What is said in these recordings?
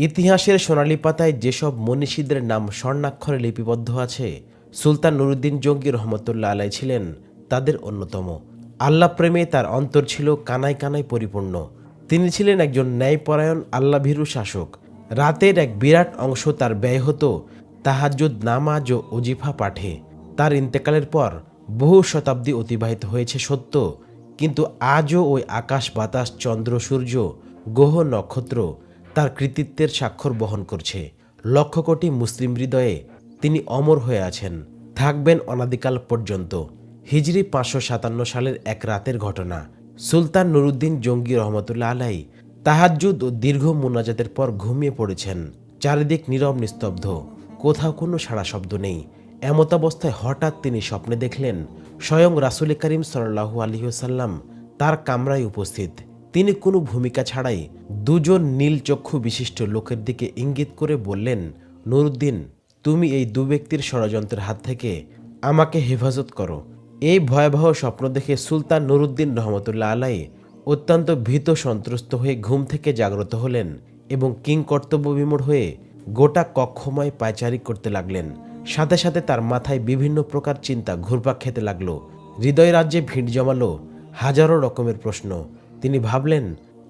ইতিহাসের সোনালী পাতায় যেসব মনীষীদের নাম স্বর্ণাক্ষরে লিপিবদ্ধ আছে, সুলতান নুরুদ্দিন জঙ্গি রহমতুল্লাহ আলাই ছিলেন তাদের অন্যতম। আল্লাহ প্রেমে তার অন্তর ছিল কানায় কানায় পরিপূর্ণ। তিনি ছিলেন একজন ন্যায়পরায়ণ আল্লাভীরু শাসক। রাতের এক বিরাট অংশ তার ব্যয় হতো তাহাজ্জুদ নামাজ ও ওজিফা পাঠে। তার ইন্তেকালের পর বহু শতাব্দী অতিবাহিত হয়েছে সত্য, কিন্তু আজও ওই আকাশ বাতাস চন্দ্র সূর্য গ্রহ নক্ষত্র তার কৃতিত্বের স্বাক্ষর বহন করছে। লক্ষ কোটি মুসলিম হৃদয়ে তিনি অমর হয়ে আছেন, থাকবেন অনাদিকাল পর্যন্ত। হিজরি 557 সালের এক রাতের ঘটনা। সুলতান নুরুদ্দিন জঙ্গি রহমতুল্লাহ আলাই তাহাজ্জুদ ও দীর্ঘ মুনাজাতের পর ঘুমিয়ে পড়েছেন। চারিদিক নীরব নিস্তব্ধ, কোথাও কোনো সাড়া শব্দ নেই। এমতাবস্থায় হঠাৎ তিনি স্বপ্নে দেখলেন স্বয়ং রাসূল করিম সাল্লাল্লাহু আলাইহি ওয়াসাল্লাম তার কামরায় উপস্থিত। তিনি কোনো ভূমিকা ছাড়াই দুজন নীল চক্ষু বিশিষ্ট লোকের দিকে ইঙ্গিত করে বললেন, নুরুদ্দিন, তুমি এই দু ব্যক্তির ষড়যন্ত্রের হাত থেকে আমাকে হেফাজত করো। এই ভয়াবহ স্বপ্ন দেখে সুলতান নুরুদ্দিন রহমতুল্লাহ আলাই অত্যন্ত ভীত সন্ত্রস্ত হয়ে ঘুম থেকে জাগ্রত হলেন এবং কিংকর্তব্যবিমূঢ় হয়ে গোটা কক্ষময় পায়চারি করতে লাগলেন। সাথে সাথে তার মাথায় বিভিন্ন প্রকার চিন্তা ঘুরপাক খেতে লাগলো। হৃদয় রাজ্যে ভিড় জমালো হাজারো রকমের প্রশ্ন। তিনি ভাবলেন,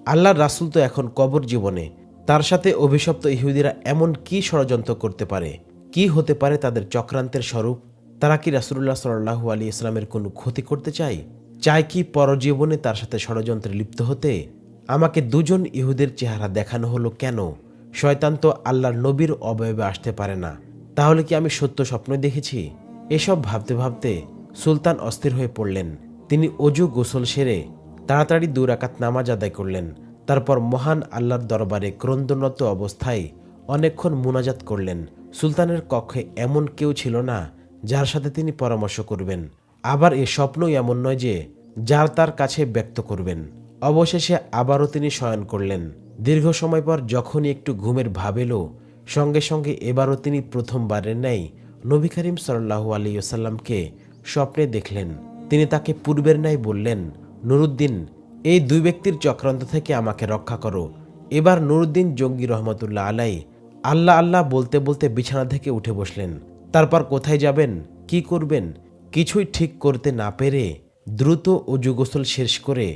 আল্লাহর রাসূল তো এখন কবর জীবনে, তার সাথে অভিশপ্ত ইহুদিরা এমন কি ষড়যন্ত্র করতে পারে? কি হতে পারে তাদের চক্রান্তের স্বরূপ? তারা কি রাসূলুল্লাহ সাল্লাল্লাহু আলাইহি ইসলামের কোনো ক্ষতি করতে চায় কি পরজীবনে তার সাথে ষড়যন্ত্রে লিপ্ত হতে? আমাকে দুজন ইহুদের চেহারা দেখানো হলো কেন? শয়তান তো আল্লাহর নবীর অবয়বে আসতে পারে না। তাহলে কি আমি সত্য স্বপ্ন দেখেছি? এসব ভাবতে ভাবতে সুলতান অস্থির হয়ে পড়লেন। তিনি অজু গোসল সেরে তাড়াতাড়ি 2 রাকাত নামাজ আদায় করলেন। তারপর মহান আল্লাহর দরবারে ক্রন্দনরত অবস্থায় অনেকক্ষণ মুনাজাত করলেন। সুলতানের কক্ষে এমন কেউ ছিল না যার সাথে তিনি পরামর্শ করবেন, আবার এ স্বপ্নই এমন নয় যে যার তার কাছে ব্যক্ত করবেন। অবশেষে আবারও তিনি শয়ন করলেন। দীর্ঘ সময় পর যখনই একটু ঘুমের ভাব এলো, সঙ্গে সঙ্গে এবারও তিনি প্রথমবারের ন্যায় নবী করিম সাল্লাল্লাহু আলাইহি ওয়াসাল্লামকে স্বপ্নে দেখলেন। তিনি তাকে পূর্বের ন্যায় বললেন, নুরুদ্দিন, এই দুই ব্যক্তির চক্রান্ত থেকে আমাকে রক্ষা করো। এবার নুরুদ্দিন জঙ্গি রহমতুল্লাহ আলাই আল্লাহ আল্লাহ বলতে বলতে বিছানা থেকে উঠে বসলেন। তারপর কোথায় যাবেন, কি করবেন, কিছুই ঠিক করতে না পেরে দ্রুত অজু গোসল শেষ করে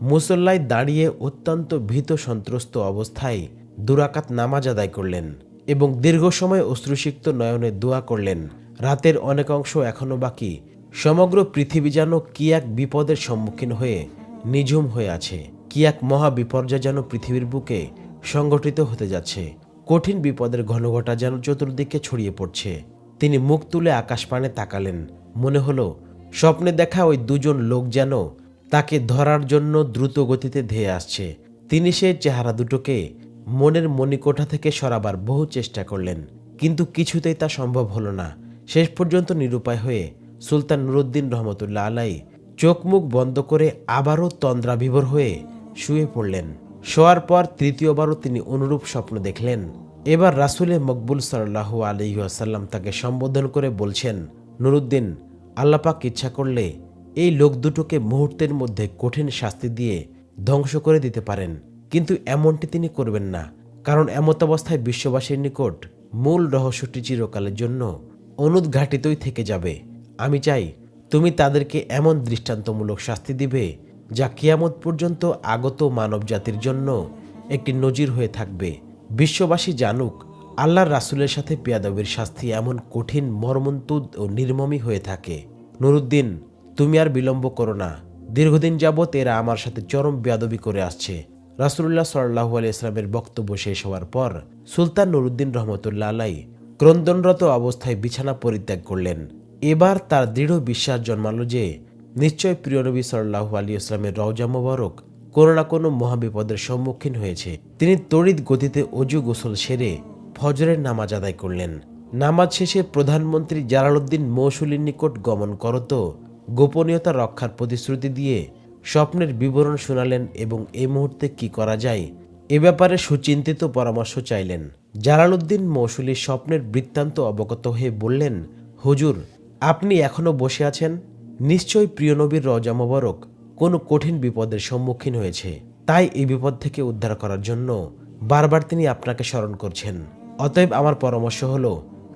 মুসল্লায় দাঁড়িয়ে অত্যন্ত ভীত সন্ত্রস্ত অবস্থায় 2 রাকাত নামাজ আদায় করলেন এবং দীর্ঘ সময় অশ্রুসিক্ত নয়নে দোয়া করলেন। রাতের অনেক অংশ এখনো বাকি। সমগ্র পৃথিবী যেন কি এক বিপদের সম্মুখীন হয়ে নিঝুম হয়ে আছে। কি এক মহা বিপর্যয় যেন পৃথিবীর বুকে সংগঠিত হতে যাচ্ছে। কঠিন বিপদের ঘনঘটা যেন চতুর্দিকে ছড়িয়ে পড়ছে। তিনি মুখ তুলে আকাশপানে তাকালেন। মনে হলো স্বপ্নে দেখা ওই দুজন লোক যেন তাকে ধরার জন্য দ্রুত গতিতে ধেয়ে আসছে। তিনি সেই চেহারা দুটোকে মনের মণিকোঠা থেকে সরাবার বহু চেষ্টা করলেন, কিন্তু কিছুতেই তা সম্ভব হলো না। শেষ পর্যন্ত নিরুপায় হয়ে সুলতান নুরুদ্দিন রহমতুল্লাহ আলাই চোখ মুখ বন্ধ করে আবারও তন্দ্রাবিভোর হয়ে শুয়ে পড়লেন। শোয়ার পর তৃতীয়বারও তিনি অনুরূপ স্বপ্ন দেখলেন। এবার রাসূলে মকবুল সাল্লাল্লাহু আলাইহি ওয়াসাল্লাম তাকে সম্বোধন করে বলছেন, নুরুদ্দিন, আল্লাহ পাক ইচ্ছা করলে এই লোক দুটোকে মুহূর্তের মধ্যে কঠিন শাস্তি দিয়ে ধ্বংস করে দিতে পারেন, কিন্তু এমনটি তিনি করবেন না, কারণ এমতাবস্থায় বিশ্ববাসীর নিকট মূল রহস্যটি চিরকালের জন্য অনুদ্ঘাটিতই থেকে যাবে। আমি চাই তুমি তাদেরকে এমন দৃষ্টান্তমূলক শাস্তি দিবে যা কিয়ামত পর্যন্ত আগত মানব জাতির জন্য একটি নজির হয়ে থাকবে। বিশ্ববাসী জানুক আল্লাহর রাসূলের সাথে বেয়াদবির শাস্তি এমন কঠিন, মর্মন্তুদ ও নির্মমই হয়ে থাকে। নুরুদ্দিন, তুমি আর বিলম্ব করো না। দীর্ঘদিন যাবৎ এরা আমার সাথে চরম বেয়াদবি করে আসছে। রাসূলুল্লাহ সাল্লাল্লাহু আলাইহি ইসলামের বক্তব্য শেষ হওয়ার পর সুলতান নুরুদ্দিন রহমতুল্লাহ আলাই ক্রন্দনরত অবস্থায় বিছানা পরিত্যাগ করলেন। এবার তার দৃঢ় বিশ্বাস জন্মালো যে নিশ্চয় প্রিয় নবী সাল্লাল্লাহু আলাইহি ইসলামের রওজা মোবারক কোনো না কোনো মহাবিপদের সম্মুখীন হয়েছে। তিনি তড়িৎ গতিতে অজু গোসল সেরে ফজরের নামাজ আদায় করলেন। নামাজ শেষে প্রধানমন্ত্রী জালালউদ্দিন মৌসুলির নিকট গমন করত গোপনীয়তা রক্ষার প্রতিশ্রুতি দিয়ে স্বপ্নের বিবরণ শোনালেন এবং এই মুহূর্তে কি করা যায় এ ব্যাপারে সুচিন্তিত পরামর্শ চাইলেন। জালালউদ্দিন মৌসুলি স্বপ্নের বৃত্তান্ত অবগত হয়ে বললেন, হুজুর, আপনি এখনো বসে আছেন। নিশ্চয়ই প্রিয় নবীর রওজা মোবারক কোনো কঠিন বিপদের সম্মুখীন হয়েছে, তাই এই বিপদ থেকে উদ্ধার করার জন্য বারবার তিনি আপনাকে স্মরণ করছেন। অতএব আমার পরামর্শ হলো,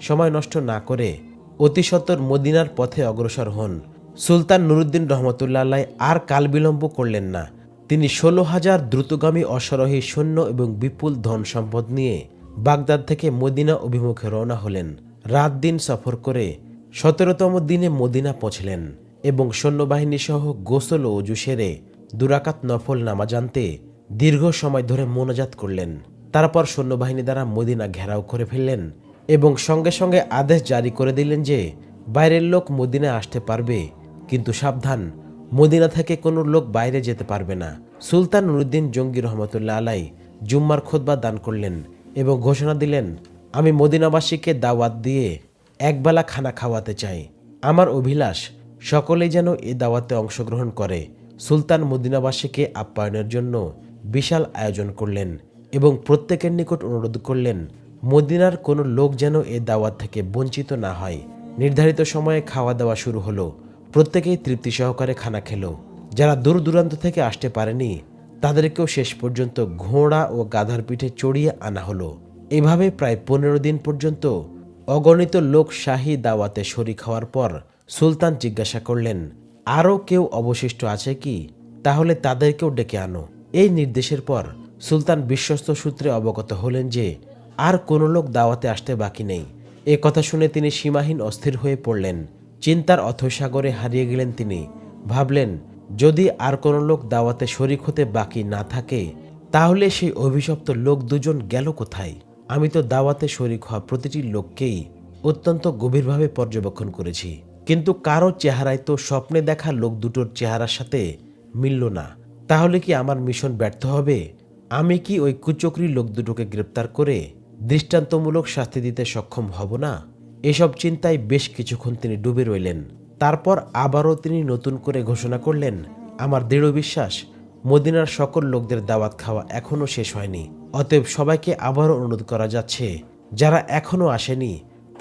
সময় নষ্ট না করে অতি সত্বর মদিনার পথে অগ্রসর হন। সুলতান নুরুদ্দিন রহমতুল্লাহ আলাইহি আর কাল বিলম্ব করলেন না। তিনি 16,000 দ্রুতগামী অশ্বারোহী সৈন্য এবং বিপুল ধন সম্পদ নিয়ে বাগদাদ থেকে মদিনা অভিমুখে রওনা হলেন। রাত দিন সফর করে 17তম দিনে মদিনা পৌঁছলেন এবং সৈন্যবাহিনী সহ গোসল ও অজু সেরে 2 রাকাত নফল নামাজ আনতে দীর্ঘ সময় ধরে মোনাজাত করলেন। তারপর সৈন্যবাহিনী দ্বারা মদিনা ঘেরাও করে ফেললেন এবং সঙ্গে সঙ্গে আদেশ জারি করে দিলেন যে বাইরের লোক মদিনায় আসতে পারবে, কিন্তু সাবধান, মদিনা থেকে কোনো লোক বাইরে যেতে পারবে না। সুলতান নুরুদ্দিন জঙ্গি রহমতুল্লাহ আলাইহি জুম্মার খুতবা দান করলেন এবং ঘোষণা দিলেন, আমি মদিনাবাসীকে দাওয়াত দিয়ে একবেলা খানা খাওয়াতে চাই। আমার অভিলাষ সকলেই যেন এ দাওয়াতে অংশগ্রহণ করে। সুলতান মদিনাবাসীকে আপ্যায়নের জন্য বিশাল আয়োজন করলেন এবং প্রত্যেকের নিকট অনুরোধ করলেন মদিনার কোনো লোক যেন এ দাওয়াত থেকে বঞ্চিত না হয়। নির্ধারিত সময়ে খাওয়া দাওয়া শুরু হলো। প্রত্যেকেই তৃপ্তি সহকারে খানা খেল। যারা দূর দূরান্ত থেকে আসতে পারেনি তাদেরকেও শেষ পর্যন্ত ঘোড়া ও গাধার পিঠে চড়িয়ে আনা হলো। এভাবে প্রায় 15 দিন পর্যন্ত অগণিত লোক শাহী দাওয়াতে শরিক হওয়ার পর সুলতান জিজ্ঞাসা করলেন, আরও কেউ অবশিষ্ট আছে কি? তাহলে তাদেরকেও ডেকে আনো। এই নির্দেশের পর সুলতান বিশ্বস্ত সূত্রে অবগত হলেন যে আর কোনো লোক দাওয়াতে আসতে বাকি নেই। এ কথা শুনে তিনি সীমাহীন অস্থির হয়ে পড়লেন। চিন্তার অথৈসাগরে হারিয়ে গেলেন তিনি। ভাবলেন, যদি আর কোনো লোক দাওয়াতে শরিক হতে বাকি না থাকে তাহলে সেই অভিশপ্ত লোক দুজন গেল কোথায়? আমি তো দাওয়াতে শরিক হওয়া প্রতিটি লোককেই অত্যন্ত গভীরভাবে পর্যবেক্ষণ করেছি, কিন্তু কারো চেহারায় তো স্বপ্নে দেখা লোক দুটোর চেহারার সাথে মিলল না। তাহলে কি আমার মিশন ব্যর্থ হবে? আমি কি ওই কুচক্রী লোক দুটোকে গ্রেপ্তার করে দৃষ্টান্তমূলক শাস্তি দিতে সক্ষম হব না? এসব চিন্তায় বেশ কিছুক্ষণ তিনি ডুবে রইলেন। তারপর আবারও তিনি নতুন করে ঘোষণা করলেন, আমার দৃঢ় বিশ্বাস মদিনার সকল লোকদের দাওয়াত খাওয়া এখনও শেষ হয়নি। অতএব সবাইকে আবারও অনুরোধ করা যাচ্ছে, যারা এখনও আসেনি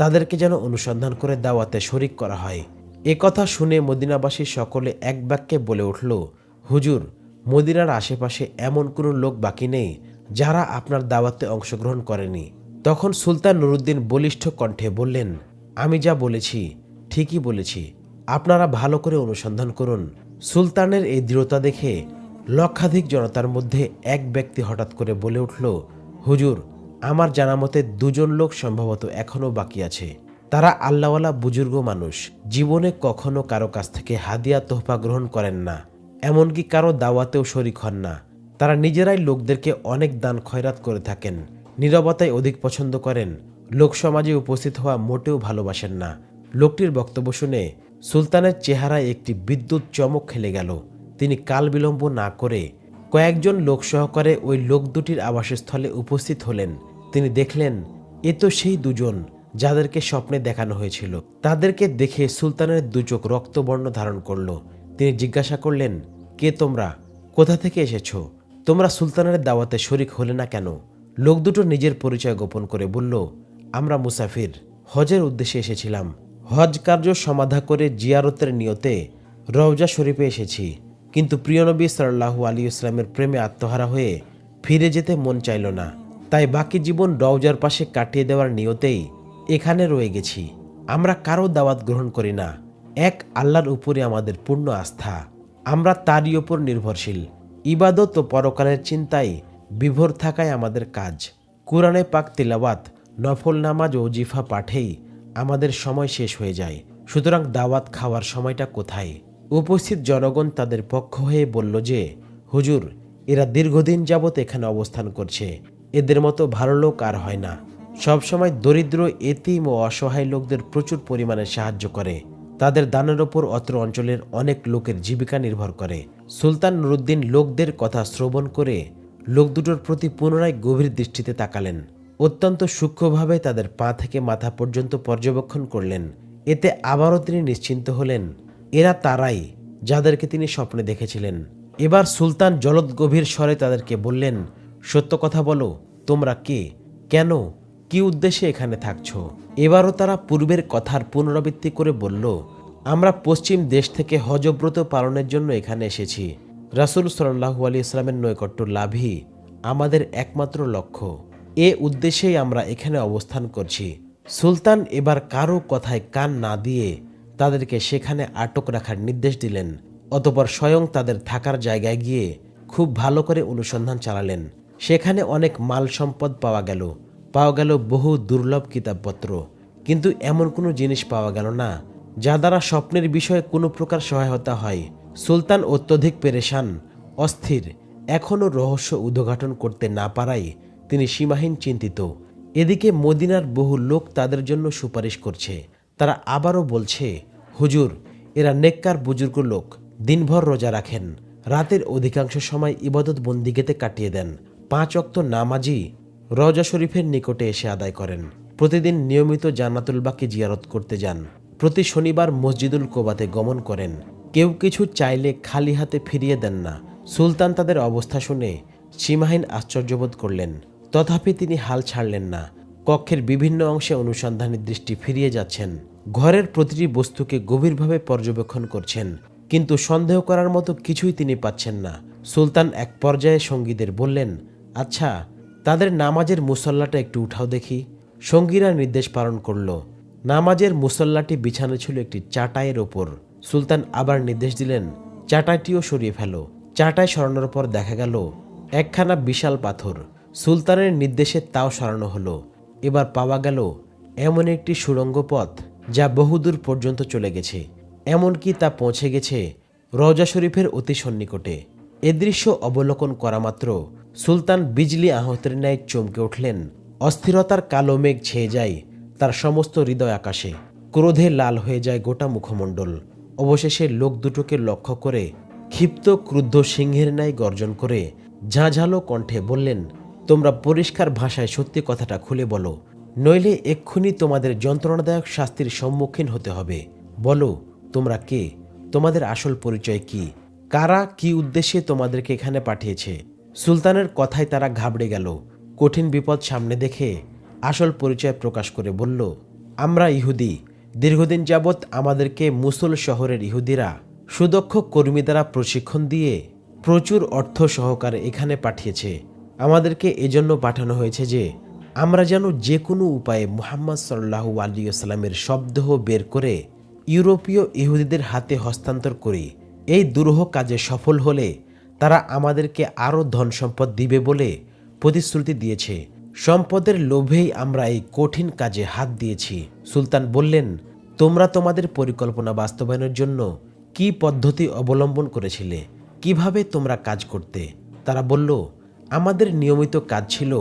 তাদেরকে যেন অনুসন্ধান করে দাওয়াতে শরিক করা হয়। এ কথা শুনে মদিনাবাসী সকলে এক বাক্যে বলে উঠল, হুজুর, মদিনার আশেপাশে এমন কোনো লোক বাকি নেই যারা আপনার দাওয়াতে অংশগ্রহণ করেনি। তখন সুলতান নুরুদ্দিন বলিষ্ঠ কণ্ঠে বললেন, আমি যা বলেছি ঠিকই বলেছি, আপনারা ভালো করে অনুসন্ধান করুন। সুলতানের এই দৃঢ়তা দেখে লক্ষাধিক জনতার মধ্যে এক ব্যক্তি হঠাৎ করে বলে উঠল, হুজুর, আমার জানা মতে 2 জন লোক সম্ভবত এখনও বাকি আছে। তারা আল্লাহওয়ালা বুজুর্গ মানুষ, জীবনে কখনো কারো কাছ থেকে হাদিয়া তোহফা গ্রহণ করেন না, এমনকি কারো দাওয়াতেও শরিক হন না। তারা নিজেরাই লোকদেরকে অনেক দান খয়রাত করে থাকেন, নীরবতায় অধিক পছন্দ করেন, লোকসমাজে উপস্থিত হওয়া মোটেও ভালোবাসেন না। লোকটির বক্তব্য শুনে সুলতানের চেহারায় একটি বিদ্যুৎ চমক খেলে গেল। তিনি কাল বিলম্ব না করে কয়েকজন লোক সহকারে ওই লোক দুটির আবাসস্থলে উপস্থিত হলেন। তিনি দেখলেন, এ তো সেই 2 জন যাদেরকে স্বপ্নে দেখানো হয়েছিল। তাদেরকে দেখে সুলতানের 2 চোখ রক্তবর্ণ ধারণ করল। তিনি জিজ্ঞাসা করলেন, কে তোমরা? কোথা থেকে এসেছ? তোমরা সুলতানের দাওয়াতে শরিক হলে না কেন? লোক দুটো নিজের পরিচয় গোপন করে বলল, আমরা মুসাফির, হজের উদ্দেশ্যে এসেছিলাম। হজ কার্য সমাধা করে জিয়ারতের নিয়তে রওজা শরীফে এসেছি, কিন্তু প্রিয় নবী সাল্লাল্লাহু আলাইহি ওয়াসাল্লামের প্রেমে আত্মহারা হয়ে ফিরে যেতে মন চাইল না। তাই বাকি জীবন রওজার পাশে কাটিয়ে দেওয়ার নিয়তেই এখানে রয়ে গেছি। আমরা কারো দাওয়াত গ্রহণ করি না। এক আল্লাহর উপরে আমাদের পূর্ণ আস্থা, আমরা তারই ওপর নির্ভরশীল। ইবাদত ও পরকালের চিন্তায় বিভোর থাকায় আমাদের কাজ। কুরআনে পাক তিলাওয়াত, নফল নামাজ ও ওজিফা পাঠেই আমাদের সময় শেষ হয়ে যায়। সুতরাং দাওয়াত খাওয়ার সময়টা কোথায়? উপস্থিত জনগণ তাদের পক্ষ হয়ে বলল যে, হুজুর, এরা দীর্ঘদিন যাবৎ এখানে অবস্থান করছে, এদের মতো ভালো লোক আর হয় না। সবসময় দরিদ্র, এতিম ও অসহায় লোকদের প্রচুর পরিমাণে সাহায্য করে। তাদের দানের ওপর অত্র অঞ্চলের অনেক লোকের জীবিকা নির্ভর করে। সুলতান নুরুদ্দিন লোকদের কথা শ্রবণ করে লোক দুটোর প্রতি পুনরায় গভীর দৃষ্টিতে তাকালেন। অত্যন্ত সূক্ষ্মভাবে তাদের পা থেকে মাথা পর্যন্ত পর্যবেক্ষণ করলেন। এতে আবারও তিনি নিশ্চিন্ত হলেন, এরা তারাই যাদেরকে তিনি স্বপ্নে দেখেছিলেন। এবার সুলতান জলদ গভীর স্বরে তাদেরকে বললেন, সত্য কথা বলো, তোমরা কে, কেন, কি উদ্দেশ্যে এখানে থাকছ? এবারও তারা পূর্বের কথার পুনরাবৃত্তি করে বলল, আমরা পশ্চিম দেশ থেকে হজব্রত পালনের জন্য এখানে এসেছি। রাসূল সাল্লাল্লাহু আলাইহি ওয়াসাল্লামের নৈকট্য লাভই আমাদের একমাত্র লক্ষ্য। এ উদ্দেশ্যেই আমরা এখানে অবস্থান করছি। সুলতান এবার কারো কথায় কান না দিয়ে তাদেরকে সেখানে আটক রাখার নির্দেশ দিলেন। অতঃপর স্বয়ং তাদের থাকার জায়গায় গিয়ে খুব ভালো করে অনুসন্ধান চালালেন। সেখানে অনেক মাল সম্পদ পাওয়া গেল বহু দুর্লভ কিতাবপত্র, কিন্তু এমন কোনো জিনিস পাওয়া গেল না যা দ্বারা স্বপ্নের বিষয়ে কোনো প্রকার সহায়তা হয়। সুলতান অত্যধিক পেরেশান, অস্থির, এখনও রহস্য উদ্ঘাটন করতে না পারায় তিনি সীমাহীন চিন্তিত। এদিকে মদিনার বহু লোক তাদের জন্য সুপারিশ করছে। তারা আবারও বলছে, হুজুর, এরা নেককার বুজুর্গ লোক, দিনভর রোজা রাখেন, রাতের অধিকাংশ সময় ইবাদত বন্দিগিতে কাটিয়ে দেন, 5 ওয়াক্ত নামাজি রওজা শরীফের নিকটে এসে আদায় করেন, প্রতিদিন নিয়মিত জান্নাতুল বাকি জিয়ারত করতে যান, প্রতি শনিবার মসজিদুল কোবাতে গমন করেন, কেউ কিছু চাইলে খালি হাতে ফিরিয়ে দেন না। সুলতান তাদের অবস্থা শুনে সীমাহীন আশ্চর্যবোধ করলেন, তথাপি তিনি হাল ছাড়লেন না। কক্ষের বিভিন্ন অংশে অনুসন্ধানী দৃষ্টি ফিরিয়ে যাচ্ছেন, ঘরের প্রতিটি বস্তুকে গভীরভাবে পর্যবেক্ষণ করছেন, কিন্তু সন্দেহ করার মতো কিছুই তিনি পাচ্ছেন না। সুলতান এক পর্যায়ে সঙ্গীদের বললেন, আচ্ছা, তাদের নামাজের মুসল্লাটা একটু উঠাও দেখি। সঙ্গীরা নির্দেশ পালন করল। নামাজের মুসল্লাটি বিছানো ছিল একটি চাটাইয়ের ওপর। সুলতান আবার নির্দেশ দিলেন, চাটাইটিও সরিয়ে ফেলো। চাটাই সরানোর পর দেখা গেল একখানা বিশাল পাথর। সুলতানের নির্দেশে তাও সরানো হলো। এবার পাওয়া গেল এমন একটি সুড়ঙ্গ পথ যা বহুদূর পর্যন্ত চলে গেছে, এমনকি তা পৌঁছে গেছে রওজা শরীফের অতি সন্নিকটে। এ দৃশ্য অবলোকন করা মাত্র সুলতান বিজলি আহতের ন্যায় চমকে উঠলেন। অস্থিরতার কালো মেঘ ছেয়ে যায় তার সমস্ত হৃদয় আকাশে, ক্রোধে লাল হয়ে যায় গোটা মুখমণ্ডল। অবশেষে লোক দুটোকে লক্ষ্য করে ক্ষিপ্ত ক্রুদ্ধ সিংহের ন্যায় গর্জন করে ঝাঁঝালো কণ্ঠে বললেন, তোমরা পরিষ্কার ভাষায় সত্যি কথাটা খুলে বলো, নইলে এক্ষুনি তোমাদের যন্ত্রণাদায়ক শাস্তির সম্মুখীন হতে হবে। বলো, তোমরা কে? তোমাদের আসল পরিচয় কি? কারা কি উদ্দেশ্যে তোমাদেরকে এখানে পাঠিয়েছে? সুলতানের কথায় তারা ঘাবড়ে গেল। কঠিন বিপদ সামনে দেখে আসল পরিচয় প্রকাশ করে বলল, আমরা ইহুদি। দীর্ঘদিন যাবৎ আমাদেরকে মুসল শহরের ইহুদিরা সুদক্ষ কর্মী দ্বারা প্রশিক্ষণ দিয়ে প্রচুর অর্থ সহকারে এখানে পাঠিয়েছে। আমাদেরকে এজন্য পাঠানো হয়েছে যে আমরা যেন যে কোনো উপায়ে মুহাম্মদ সাল্লাল্লাহু আলাইহি ওয়াসাল্লামের শবদেহ বের করে ইউরোপীয় ইহুদিদের হাতে হস্তান্তর করি। এই দুরূহ কাজে সফল হলে তারা আমাদেরকে আরও ধন সম্পদ দিবে বলে প্রতিশ্রুতি দিয়েছে। সম্পদের লোভেই আমরা এই কঠিন কাজে হাত দিয়েছি। সুলতান বললেন, তোমরা তোমাদের পরিকল্পনা বাস্তবায়নের জন্য কি পদ্ধতি অবলম্বন করেছিলে? কিভাবে তোমরা কাজ করতে? তারা বলল, আমাদের নিয়মিত কাজ ছিল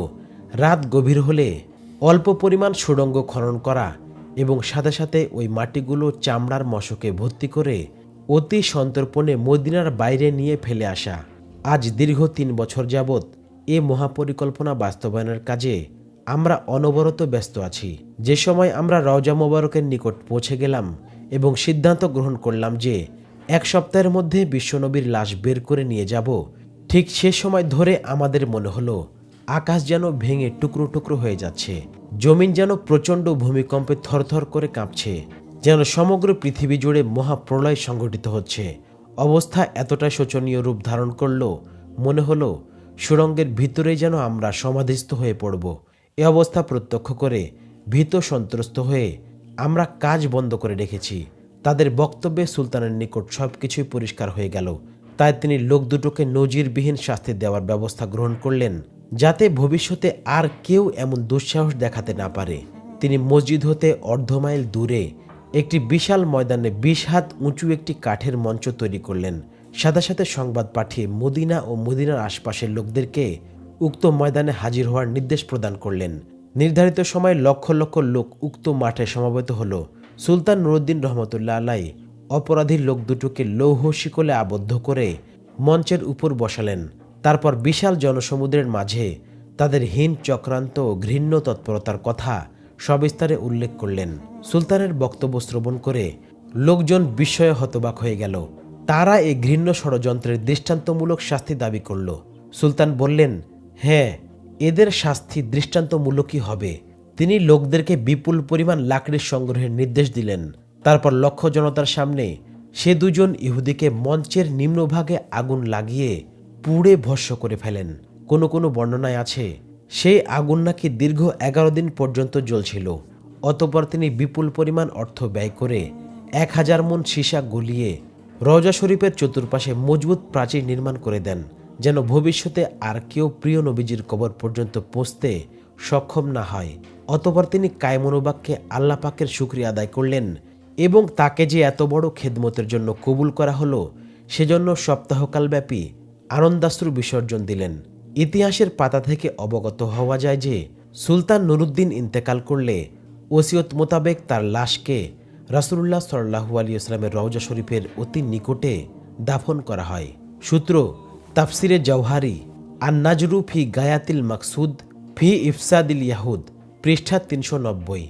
রাত গভীর হলে অল্প পরিমাণ সুড়ঙ্গ খনন করা এবং সাথে সাথে ওই মাটিগুলো চামড়ার মশকে ভর্তি করে অতি সন্তর্পণে মদিনার বাইরে নিয়ে ফেলে আসা। আজ দীর্ঘ 3 বছর যাবৎ এ মহাপরিকল্পনা বাস্তবায়নের কাজে আমরা অনবরত ব্যস্ত আছি। যে সময় আমরা রওজা মোবারকের নিকট পৌঁছে গেলাম এবং সিদ্ধান্ত গ্রহণ করলাম যে 1 সপ্তাহের মধ্যে বিশ্বনবীর লাশ বের করে নিয়ে যাব, ঠিক সে সময় ধরে আমাদের মনে হলো আকাশ যেন ভেঙে টুকরো টুকরো হয়ে যাচ্ছে, জমিন যেন প্রচণ্ড ভূমিকম্পে থরথর করে কাঁপছে, যেন সমগ্র পৃথিবী জুড়ে মহাপ্রলয় সংঘটিত হচ্ছে। অবস্থা এতটাই শোচনীয় রূপ ধারণ করল, মনে হলো সুড়ঙ্গের ভিতরেই যেন আমরা সমাধিস্থ হয়ে পড়ব। এ অবস্থা প্রত্যক্ষ করে ভীত সন্ত্রস্ত হয়ে আমরা কাজ বন্ধ করে রেখেছি। তাদের বক্তব্যে সুলতানের নিকট সবকিছুই পরিষ্কার হয়ে গেল। তাই তিনি লোক দুটোকে নজিরবিহীন শাস্তি দেওয়ার ব্যবস্থা গ্রহণ করলেন, যাতে ভবিষ্যতে আর কেউ এমন দুঃসাহস দেখাতে না পারে। তিনি মসজিদ হতে অর্ধ মাইল দূরে একটি বিশাল ময়দানে 20 হাত উঁচু একটি কাঠের মঞ্চ তৈরি করলেন। সাথে সাথে সংবাদ পাঠিয়ে মদিনা ও মদিনার আশপাশের লোকদেরকে উক্ত ময়দানে হাজির হওয়ার নির্দেশ প্রদান করলেন। নির্ধারিত সময়ে লক্ষ লক্ষ লোক উক্ত মাঠে সমবেত হল। সুলতান নুরউদ্দিন রহমতুল্লাহ আলাই অপরাধী লোক দুটোকে লৌহ শিকলে আবদ্ধ করে মঞ্চের উপর বসালেন। তারপর বিশাল জনসমুদ্রের মাঝে তাদের হীন চক্রান্ত ও ঘৃণ্য তৎপরতার কথা সবিস্তারে উল্লেখ করলেন। সুলতানের বক্তব্য শ্রবণ করে লোকজন বিস্ময়ে হতবাক হয়ে গেল। তারা এই ঘৃণ্য ষড়যন্ত্রের দৃষ্টান্তমূলক শাস্তি দাবি করল। সুলতান বললেন, হ্যাঁ, এদের শাস্তি দৃষ্টান্তমূলকই হবে। তিনি লোকদেরকে বিপুল পরিমাণ লাকড়ির সংগ্রহের নির্দেশ দিলেন। তারপর লক্ষ জনতার সামনে সে দুজন ইহুদিকে মঞ্চের নিম্নভাগে আগুন লাগিয়ে পুড়ে ভস্ম করে ফেলেন। কোনো কোনো বর্ণনায় আছে সেই আগুন নাকি দীর্ঘ 11 দিন পর্যন্ত জ্বলছিল। অতঃপর তিনি বিপুল পরিমাণ অর্থ ব্যয় করে 1000 মণ সীসা গলিয়ে রওজা শরীফের চতুর্পাশে মজবুত প্রাচীর নির্মাণ করে দেন, যেন ভবিষ্যতে আর কেউ প্রিয় নবীজির কবর পর্যন্ত পৌঁছতে সক্ষম না হয়। অতঃপর তিনি কায়মনোবাক্যে আল্লাহ পাকের শুকরিয়া আদায় করলেন এবং তাকে যে এত বড় খেদমতের জন্য কবুল করা হলো সেজন্য সপ্তাহকালব্যাপী আনন্দাশ্রু বিসর্জন দিলেন। ইতিহাসের পাতা থেকে অবগত হওয়া যায় যে সুলতান নুরুদ্দিন ইন্তেকাল করলে ওসিয়ত মোতাবেক তার লাশকে রাসূলুল্লাহ সাল্লাল্লাহু আলাইহি ওয়াসাল্লামের রওজা শরীফের অতি নিকটে দাফন করা হয়। সূত্র তাফসিরে জওহারি, আন নাজরু ফি গায়াতিল মাকসুদ ফি ইফসাদিল ইয়াহুদ, পৃষ্ঠা 390।